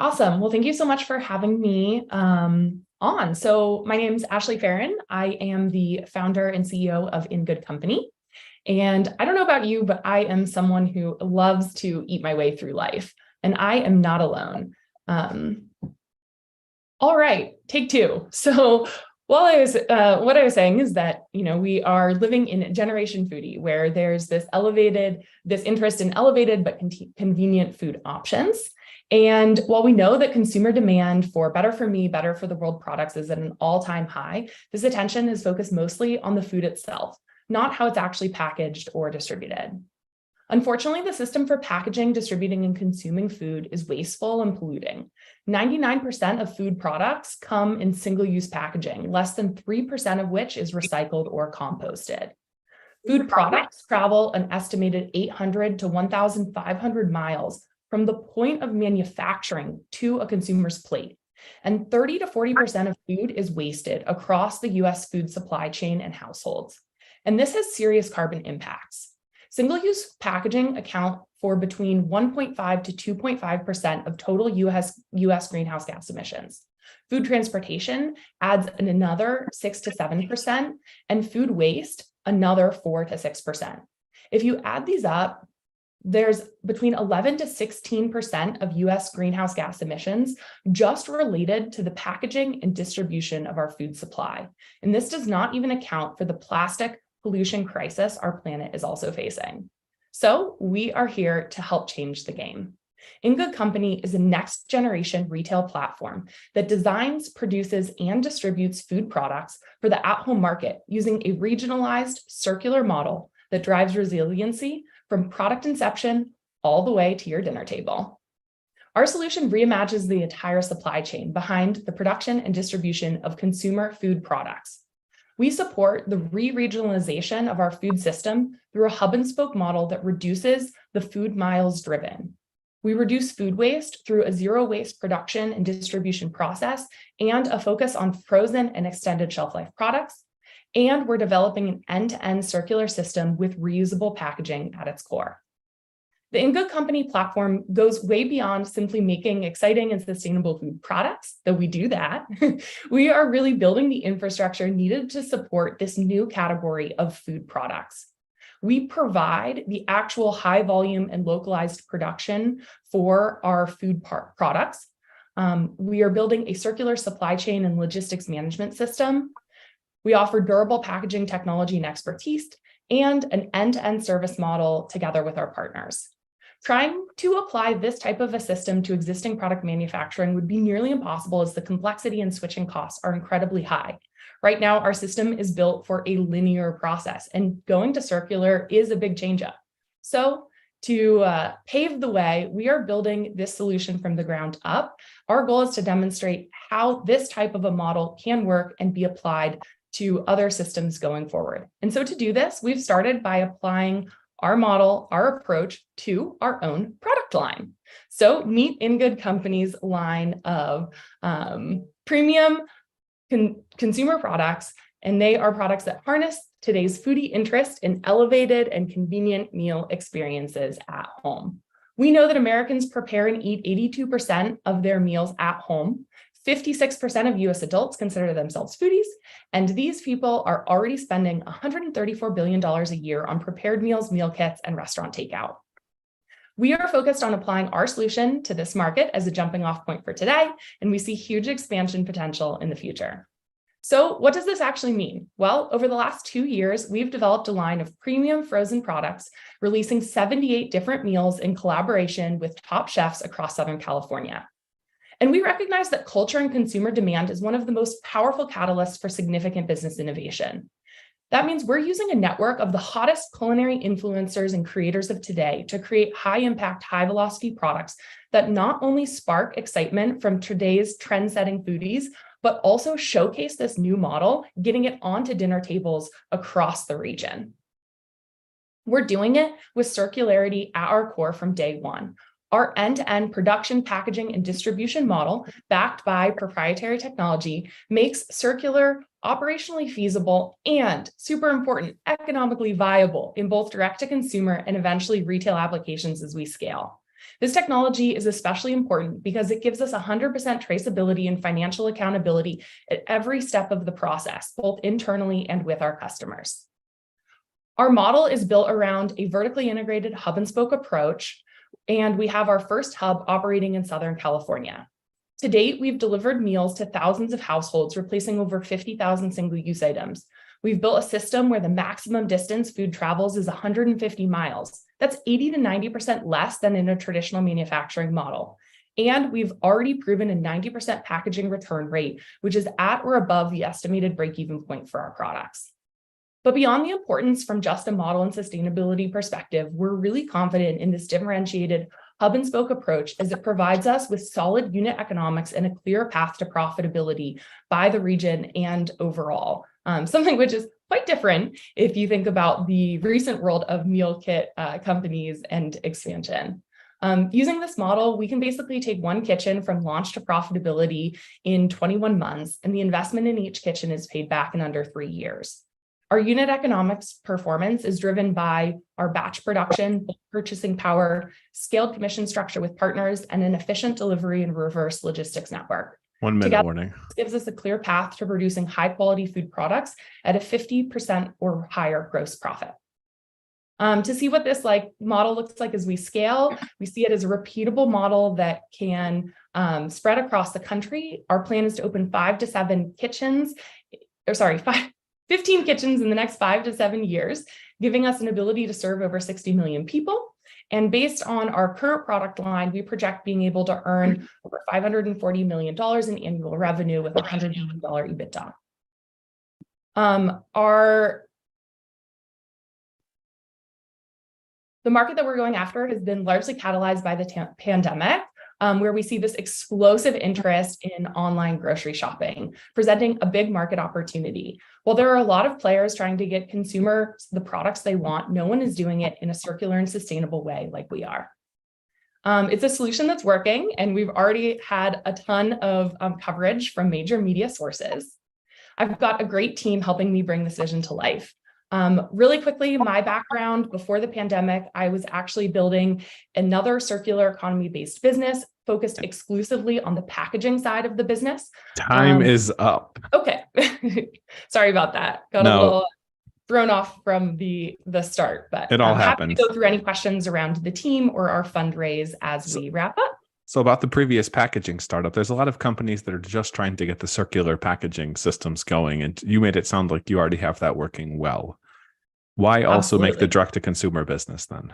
awesome. Well, thank you so much for having me on. So my name is Ashley Farron. I am the founder and CEO of In Good Company. And I don't know about you, but I am someone who loves to eat my way through life, and I am not alone. All right, take two. So what I was saying is that, we are living in Generation Foodie, where there's this interest in elevated but convenient food options. And while we know that consumer demand for better for me, better for the world products is at an all-time high, this attention is focused mostly on the food itself, not how it's actually packaged or distributed. Unfortunately, the system for packaging, distributing, and consuming food is wasteful and polluting. 99% of food products come in single-use packaging, less than 3% of which is recycled or composted. Food products travel an estimated 800 to 1,500 miles from the point of manufacturing to a consumer's plate. And 30 to 40% of food is wasted across the US food supply chain and households. And this has serious carbon impacts. Single-use packaging account for between 1.5 to 2.5% of total US greenhouse gas emissions. Food transportation adds another 6 to 7%, and food waste another 4 to 6%. If you add these up, there's between 11 to 16% of US greenhouse gas emissions just related to the packaging and distribution of our food supply. And this does not even account for the plastic pollution crisis our planet is also facing. So we are here to help change the game. In Good Company is a next generation retail platform that designs, produces, and distributes food products for the at-home market using a regionalized circular model that drives resiliency from product inception all the way to your dinner table. Our solution reimagines the entire supply chain behind the production and distribution of consumer food products. We support the re-regionalization of our food system through a hub and spoke model that reduces the food miles driven. We reduce food waste through a zero waste production and distribution process and a focus on frozen and extended shelf life products. And we're developing an end-to-end circular system with reusable packaging at its core. The In Good Company platform goes way beyond simply making exciting and sustainable food products, though we do that. We are really building the infrastructure needed to support this new category of food products. We provide the actual high volume and localized production for our food products. We are building a circular supply chain and logistics management system. We offer durable packaging technology and expertise, and an end-to-end service model together with our partners. Trying to apply this type of a system to existing product manufacturing would be nearly impossible, as the complexity and switching costs are incredibly high. Right now, our system is built for a linear process, and going to circular is a big change up. So to pave the way, we are building this solution from the ground up. Our goal is to demonstrate how this type of a model can work and be applied to other systems going forward. And so to do this, we've started by applying our model, our approach to our own product line. So meet In Good Company's line of premium consumer products, and they are products that harness today's foodie interest in elevated and convenient meal experiences at home. We know that Americans prepare and eat 82% of their meals at home. 56% of US adults consider themselves foodies, and these people are already spending $134 billion a year on prepared meals, meal kits, and restaurant takeout. We are focused on applying our solution to this market as a jumping off point for today, and we see huge expansion potential in the future. So what does this actually mean? Well, over the last 2 years, we've developed a line of premium frozen products, releasing 78 different meals in collaboration with top chefs across Southern California. And we recognize that culture and consumer demand is one of the most powerful catalysts for significant business innovation. That means we're using a network of the hottest culinary influencers and creators of today to create high-impact, high-velocity products that not only spark excitement from today's trend-setting foodies, but also showcase this new model, getting it onto dinner tables across the region. We're doing it with circularity at our core from day one. Our end-to-end production, packaging, and distribution model, backed by proprietary technology, makes circular operationally feasible and, super important, economically viable in both direct-to-consumer and eventually retail applications as we scale. This technology is especially important because it gives us 100% traceability and financial accountability at every step of the process, both internally and with our customers. Our model is built around a vertically integrated hub and spoke approach, and we have our first hub operating in Southern California. To date, we've delivered meals to thousands of households, replacing over 50,000 single-use items. We've built a system where the maximum distance food travels is 150 miles. That's 80 to 90% less than in a traditional manufacturing model. And we've already proven a 90% packaging return rate, which is at or above the estimated break-even point for our products. But beyond the importance from just a model and sustainability perspective, we're really confident in this differentiated hub and spoke approach as it provides us with solid unit economics and a clear path to profitability by the region and overall. Something which is quite different if you think about the recent world of meal kit companies and expansion. Using this model, we can basically take one kitchen from launch to profitability in 21 months, and the investment in each kitchen is paid back in under 3 years. Our unit economics performance is driven by our batch production, purchasing power, scaled commission structure with partners, and an efficient delivery and reverse logistics network. 1 minute Together, warning. this gives us a clear path to producing high quality food products at a 50% or higher gross profit. To see what this model looks like as we scale, we see it as a repeatable model that can spread across the country. Our plan is to open 15 kitchens in the next 5 to 7 years, giving us an ability to serve over 60 million people. And based on our current product line, we project being able to earn over $540 million in annual revenue with $100 million EBITDA. The market that we're going after has been largely catalyzed by the pandemic, where we see this explosive interest in online grocery shopping, presenting a big market opportunity. While there are a lot of players trying to get consumers the products they want, no one is doing it in a circular and sustainable way like we are. It's a solution that's working, and we've already had a ton of coverage from major media sources. I've got a great team helping me bring this vision to life. Really quickly, my background before the pandemic, I was actually building another circular economy-based business focused exclusively on the packaging side of the business. Time is up. Okay. Sorry about that. Got a little thrown off from the start, but it all I'm happy happened. to go through any questions around the team or our fundraise as we wrap up. So about the previous packaging startup, there's a lot of companies that are just trying to get the circular packaging systems going. And you made it sound like you already have that working well. Why also make the direct-to-consumer business then?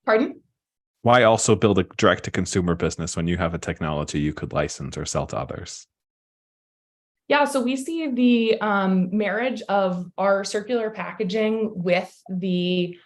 Pardon? Why also build a direct-to-consumer business when you have a technology you could license or sell to others? Yeah, so we see the marriage of our circular packaging with the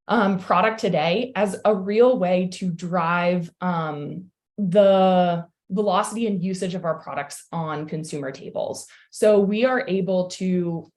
product today as a real way to drive the velocity and usage of our products on consumer tables. So we are able to,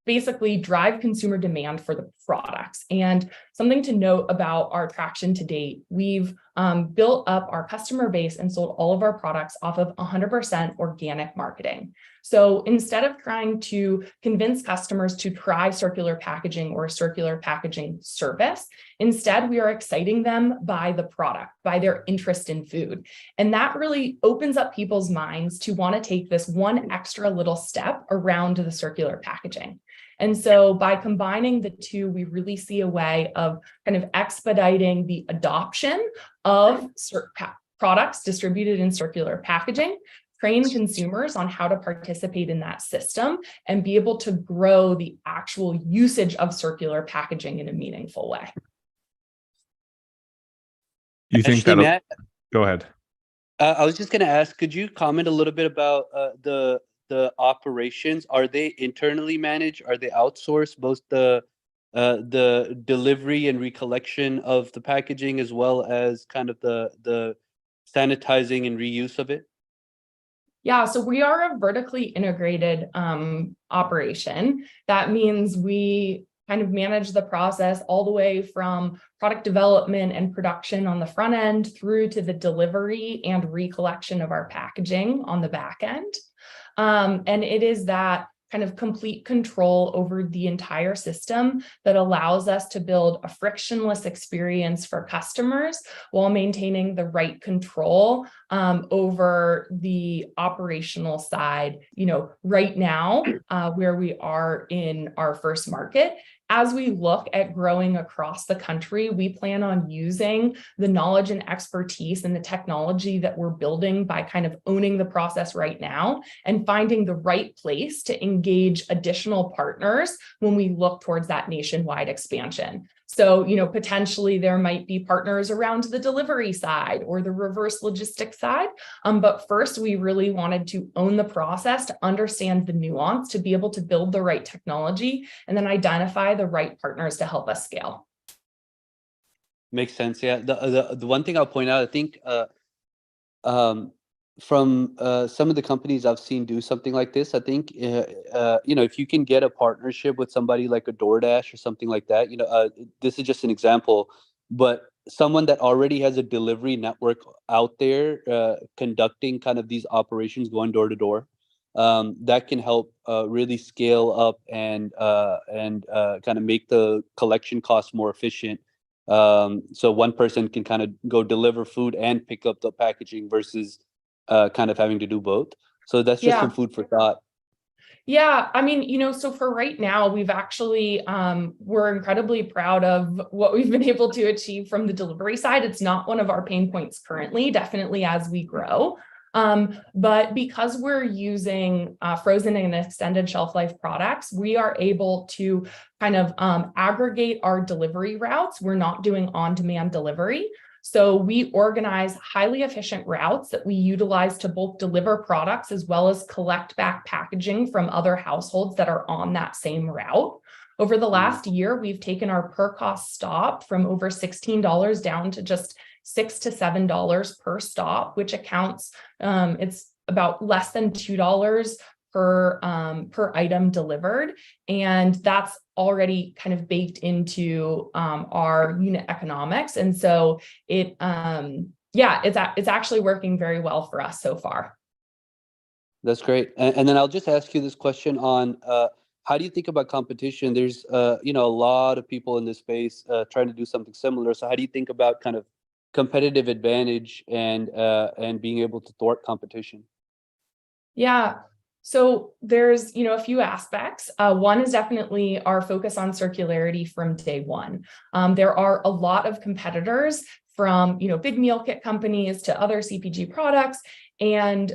basically drive consumer demand for the products. And something to note about our traction to date, we've built up our customer base and sold all of our products off of 100% organic marketing. So instead of trying to convince customers to try circular packaging or a circular packaging service, instead we are exciting them by the product, by their interest in food. And that really opens up people's minds to want to take this one extra little step around the circular packaging. And so by combining the two, we really see a way of kind of expediting the adoption of products distributed in circular packaging, train consumers on how to participate in that system, and be able to grow the actual usage of circular packaging in a meaningful way. You think that? Matt, go ahead. I was just going to ask, could you comment a little bit about the operations? Are they internally managed? Are they outsourced? Both the delivery and recollection of the packaging, as well as kind of the sanitizing and reuse of it? Yeah, so we are a vertically integrated operation. That means we kind of manage the process all the way from product development and production on the front end through to the delivery and recollection of our packaging on the back end. And it is that kind of complete control over the entire system that allows us to build a frictionless experience for customers while maintaining the right control over the operational side, right now, where we are in our first market. As we look at growing across the country, we plan on using the knowledge and expertise and the technology that we're building by kind of owning the process right now and finding the right place to engage additional partners when we look towards that nationwide expansion. So, potentially there might be partners around the delivery side or the reverse logistics side. But first, we really wanted to own the process, to understand the nuance, to be able to build the right technology, and then identify the right partners to help us scale. Makes sense. Yeah. The one thing I'll point out, I think from some of the companies I've seen do something like this, I think if you can get a partnership with somebody like a DoorDash or something like that, this is just an example, but someone that already has a delivery network out there conducting kind of these operations, going door to door, that can help really scale up and kind of make the collection costs more efficient. So one person can kind of go deliver food and pick up the packaging versus kind of having to do both. So that's just some food for thought. Yeah, I mean, so for right now, we've actually, we're incredibly proud of what we've been able to achieve from the delivery side. It's not one of our pain points currently, definitely as we grow. But because we're using frozen and extended shelf life products, we are able to kind of aggregate our delivery routes. We're not doing on-demand delivery. So we organize highly efficient routes that we utilize to both deliver products as well as collect back packaging from other households that are on that same route. Over the last year, we've taken our per cost stop from over $16 down to just $6 to $7 per stop, which accounts, it's about less than $2 per item delivered. And that's already kind of baked into our unit economics. And so it's actually working very well for us so far. That's great. And then I'll just ask you this question on how do you think about competition? There's a lot of people in this space trying to do something similar. So how do you think about kind of competitive advantage and being able to thwart competition? Yeah. So there's, a few aspects. One is definitely our focus on circularity from day one. There are a lot of competitors from, big meal kit companies to other CPG products. And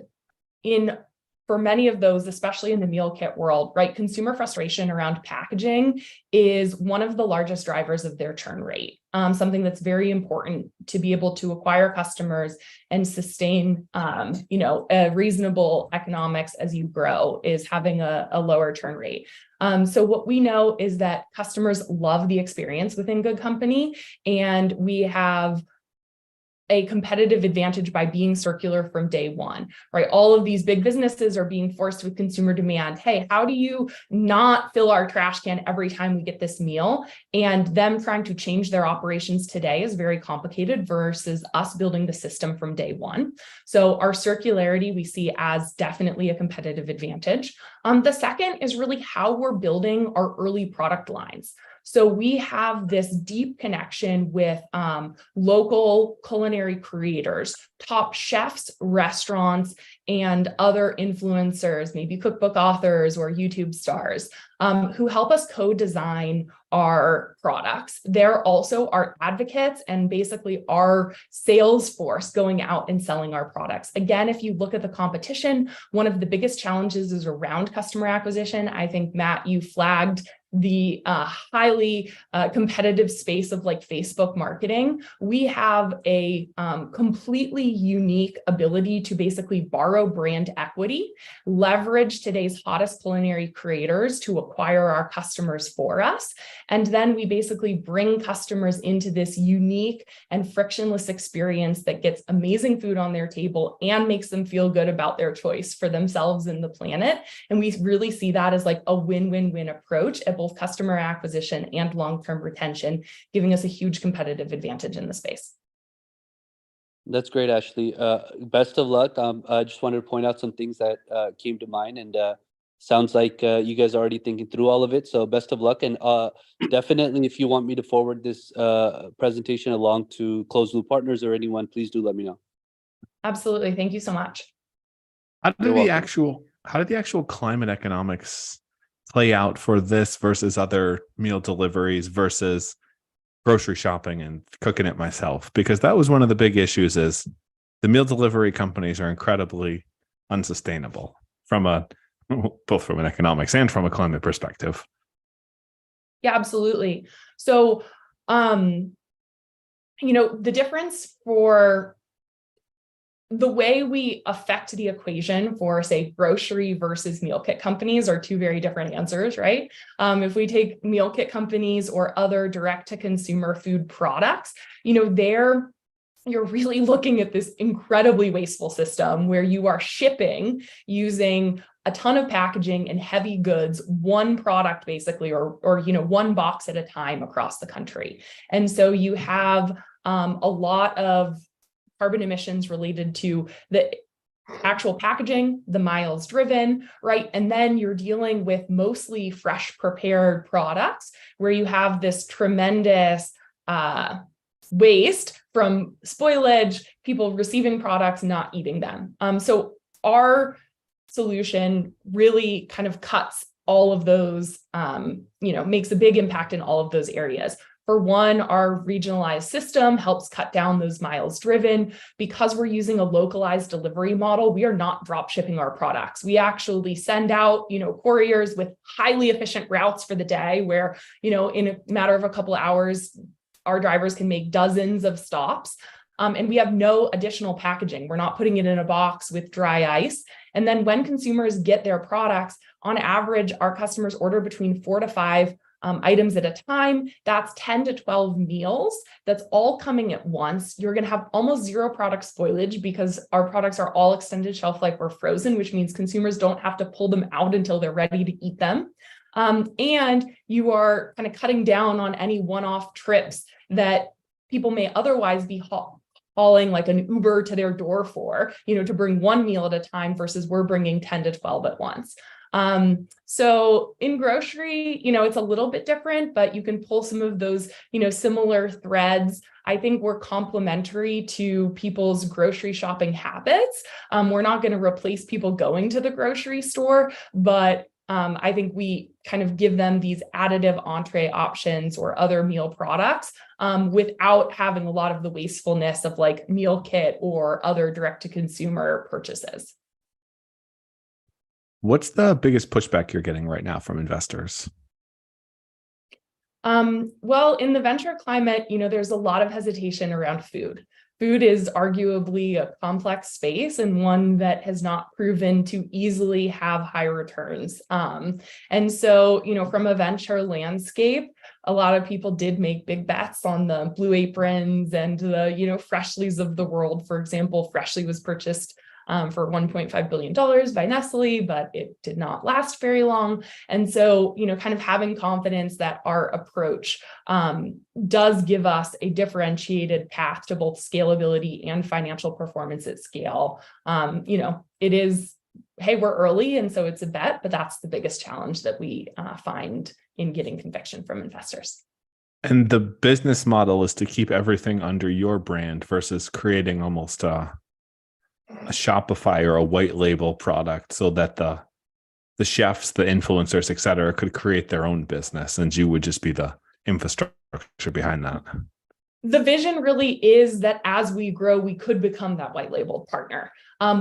for many of those, especially in the meal kit world, right, consumer frustration around packaging is one of the largest drivers of their churn rate. Something that's very important to be able to acquire customers and sustain, a reasonable economics as you grow is having a lower churn rate. So what we know is that customers love the experience within Good Company, and we have a competitive advantage by being circular from day one, right? All of these big businesses are being forced with consumer demand. Hey, how do you not fill our trash can every time we get this meal? And them trying to change their operations today is very complicated versus us building the system from day one. So our circularity we see as definitely a competitive advantage. The second is really how we're building our early product lines. So we have this deep connection with local culinary creators, top chefs, restaurants, and other influencers, maybe cookbook authors or YouTube stars, who help us co-design our products. They're also our advocates and basically our sales force going out and selling our products. Again, if you look at the competition, one of the biggest challenges is around customer acquisition. I think, Matt, you flagged the highly competitive space of like Facebook marketing. We have a completely unique ability to basically borrow brand equity, leverage today's hottest culinary creators to acquire our customers for us. And then we basically bring customers into this unique and frictionless experience that gets amazing food on their table and makes them feel good about their choice for themselves and the planet. And we really see that as like a win-win-win approach at both customer acquisition and long-term retention, giving us a huge competitive advantage in the space. That's great, Ashley. Best of luck. I just wanted to point out some things that came to mind. And Sounds like you guys are already thinking through all of it. So best of luck. And definitely, if you want me to forward this presentation along to Closed Loop Partners or anyone, please do let me know. Absolutely. Thank you so much. How You're did welcome. the actual climate economics play out for this versus other meal deliveries versus grocery shopping and cooking it myself? Because that was one of the big issues, is the meal delivery companies are incredibly unsustainable both from an economics and from a climate perspective. Yeah, absolutely. So, the difference for the way we affect the equation for, say, grocery versus meal kit companies are two very different answers, right? If we take meal kit companies or other direct to consumer food products, you're really looking at this incredibly wasteful system where you are shipping using a ton of packaging and heavy goods, one product basically, or one box at a time across the country. And so you have a lot of carbon emissions related to the actual packaging, the miles driven, right? And then you're dealing with mostly fresh prepared products where you have this tremendous waste from spoilage, people receiving products, not eating them. So our solution really kind of cuts all of those, makes a big impact in all of those areas. For one, our regionalized system helps cut down those miles driven. Because we're using a localized delivery model, we are not drop shipping our products. We actually send out, couriers with highly efficient routes for the day where, in a matter of a couple of hours, our drivers can make dozens of stops. And we have no additional packaging. We're not putting it in a box with dry ice. And then when consumers get their products, on average, our customers order between 4 to 5 items at a time. That's 10 to 12 meals. That's all coming at once. You're going to have almost zero product spoilage because our products are all extended shelf life or frozen, which means consumers don't have to pull them out until they're ready to eat them. And you are kind of cutting down on any one-off trips that people may otherwise be hauling like an Uber to their door for, to bring one meal at a time versus we're bringing 10 to 12 at once. So in grocery, it's a little bit different, but you can pull some of those, similar threads. I think we're complementary to people's grocery shopping habits. We're not going to replace people going to the grocery store, but I think we kind of give them these additive entree options or other meal products without having a lot of the wastefulness of like meal kit or other direct-to-consumer purchases. What's the biggest pushback you're getting right now from investors? Well, in the venture climate, there's a lot of hesitation around food. Food is arguably a complex space and one that has not proven to easily have high returns. And so, from a venture landscape, a lot of people did make big bets on the Blue Aprons and the, Freshly's of the world. For example, Freshly was purchased for $1.5 billion by Nestle, but it did not last very long. And so, kind of having confidence that our approach does give us a differentiated path to both scalability and financial performance at scale. It is, hey, we're early, and so it's a bet, but that's the biggest challenge that we find in getting conviction from investors. And the business model is to keep everything under your brand versus creating almost a Shopify or a white label product so that the chefs, the influencers, et cetera, could create their own business and you would just be the infrastructure behind that. The vision really is that as we grow, we could become that white label partner.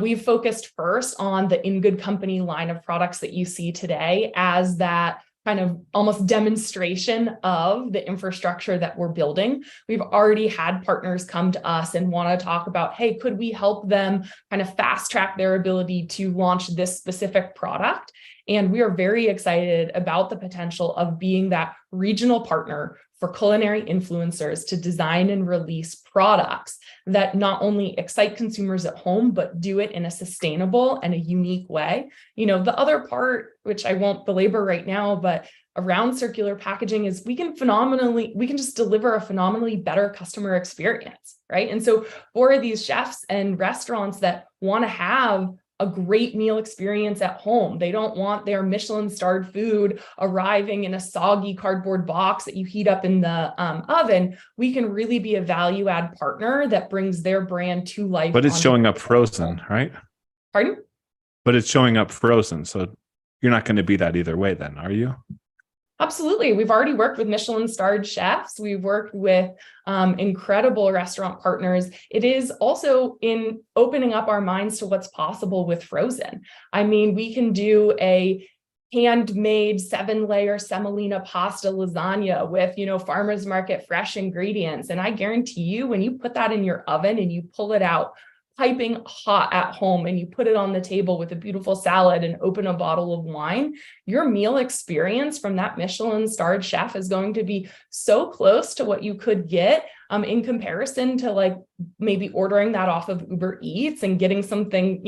We've focused first on the In Good Company line of products that you see today as that kind of almost demonstration of the infrastructure that we're building. We've already had partners come to us and want to talk about, hey, could we help them kind of fast track their ability to launch this specific product? And we are very excited about the potential of being that regional partner for culinary influencers to design and release products that not only excite consumers at home, but do it in a sustainable and a unique way. The other part, which I won't belabor right now, but around circular packaging is we can just deliver a phenomenally better customer experience, right? And so for these chefs and restaurants that want to have a great meal experience at home. They don't want their Michelin-starred food arriving in a soggy cardboard box that you heat up in the oven. We can really be a value-add partner that brings their brand to life. But it's showing up frozen, right? Pardon? But it's showing up frozen. So you're not going to be that either way then, are you? Absolutely. We've already worked with Michelin-starred chefs. We've worked with incredible restaurant partners. It is also in opening up our minds to what's possible with frozen. I mean, we can do a handmade 7-layer semolina pasta lasagna with, farmers market fresh ingredients. And I guarantee you, when you put that in your oven and you pull it out piping hot at home and you put it on the table with a beautiful salad and open a bottle of wine, your meal experience from that Michelin-starred chef is going to be so close to what you could get in comparison to like maybe ordering that off of Uber Eats and getting something,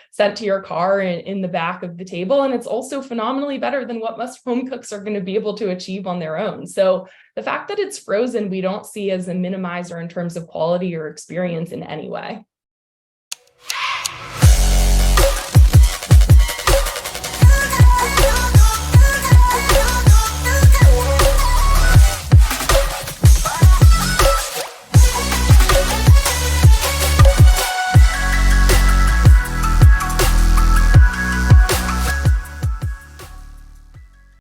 sent to your car in the back of the table. And it's also phenomenally better than what most home cooks are going to be able to achieve on their own. So the fact that it's frozen, we don't see as a minimizer in terms of quality or experience in any way.